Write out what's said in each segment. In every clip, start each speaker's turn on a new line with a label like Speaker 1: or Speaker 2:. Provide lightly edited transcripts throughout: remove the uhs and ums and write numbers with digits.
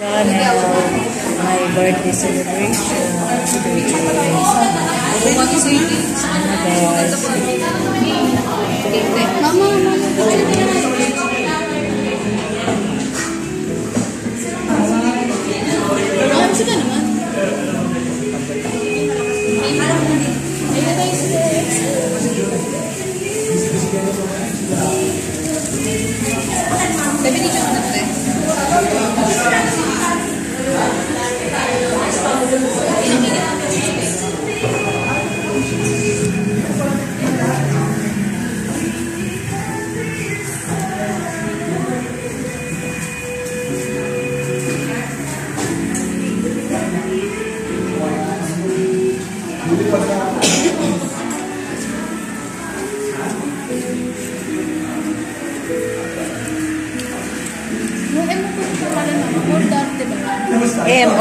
Speaker 1: My birthday celebration.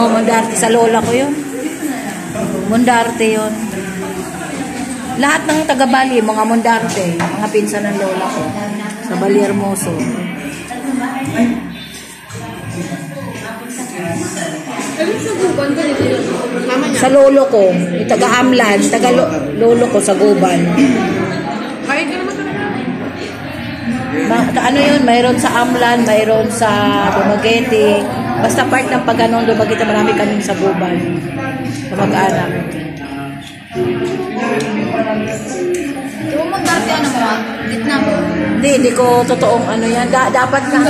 Speaker 1: Mondarte. Sa lola ko yun. Mondarte yun. Lahat ng taga-Bali, mga Mondarte. Mga pinsan ng lola ko. Sa Bali Hermoso. Sa lolo ko. Taga-Amlan. Taga-lolo ko sa Guban. Ano yun? Mayroon sa Amlan, mayroon sa Dumaguete. Basta part ng pag-anong Dumaguete, marami kaming sa Guban. Sa mag-anak.
Speaker 2: Yung mag-dati ano mo? Gitna mo?
Speaker 1: Hindi ko totoong ano yan. Dapat ang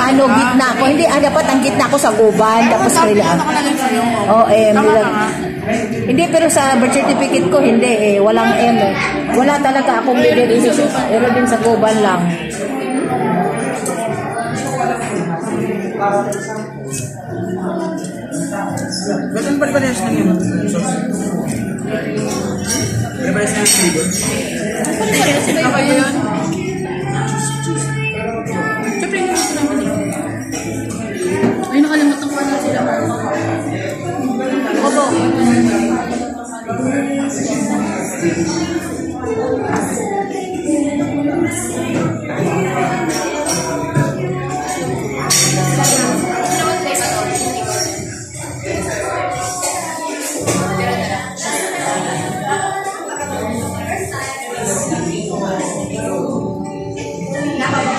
Speaker 1: ano gitna ko. Hindi, dapat ang gitna ko sa Guban. Tapos kailangan. Hindi, pero sa birth certificate ko, hindi walang M Wala talaga akong middle initials. Pero din sa Guban lang.
Speaker 3: Ba't ang parehas lang yun? Parehas lang yung libo?
Speaker 2: Parehas ba kayo yun? Siyempre yung gusto naman ay nakalimutan ko na sila. Opo.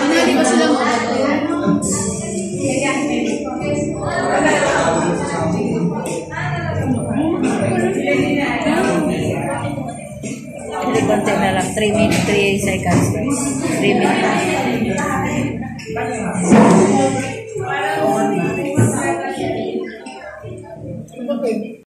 Speaker 2: Hindi ba sila mo?
Speaker 1: Konti na lang. 3 minutes, 3 seconds. 3 minutes.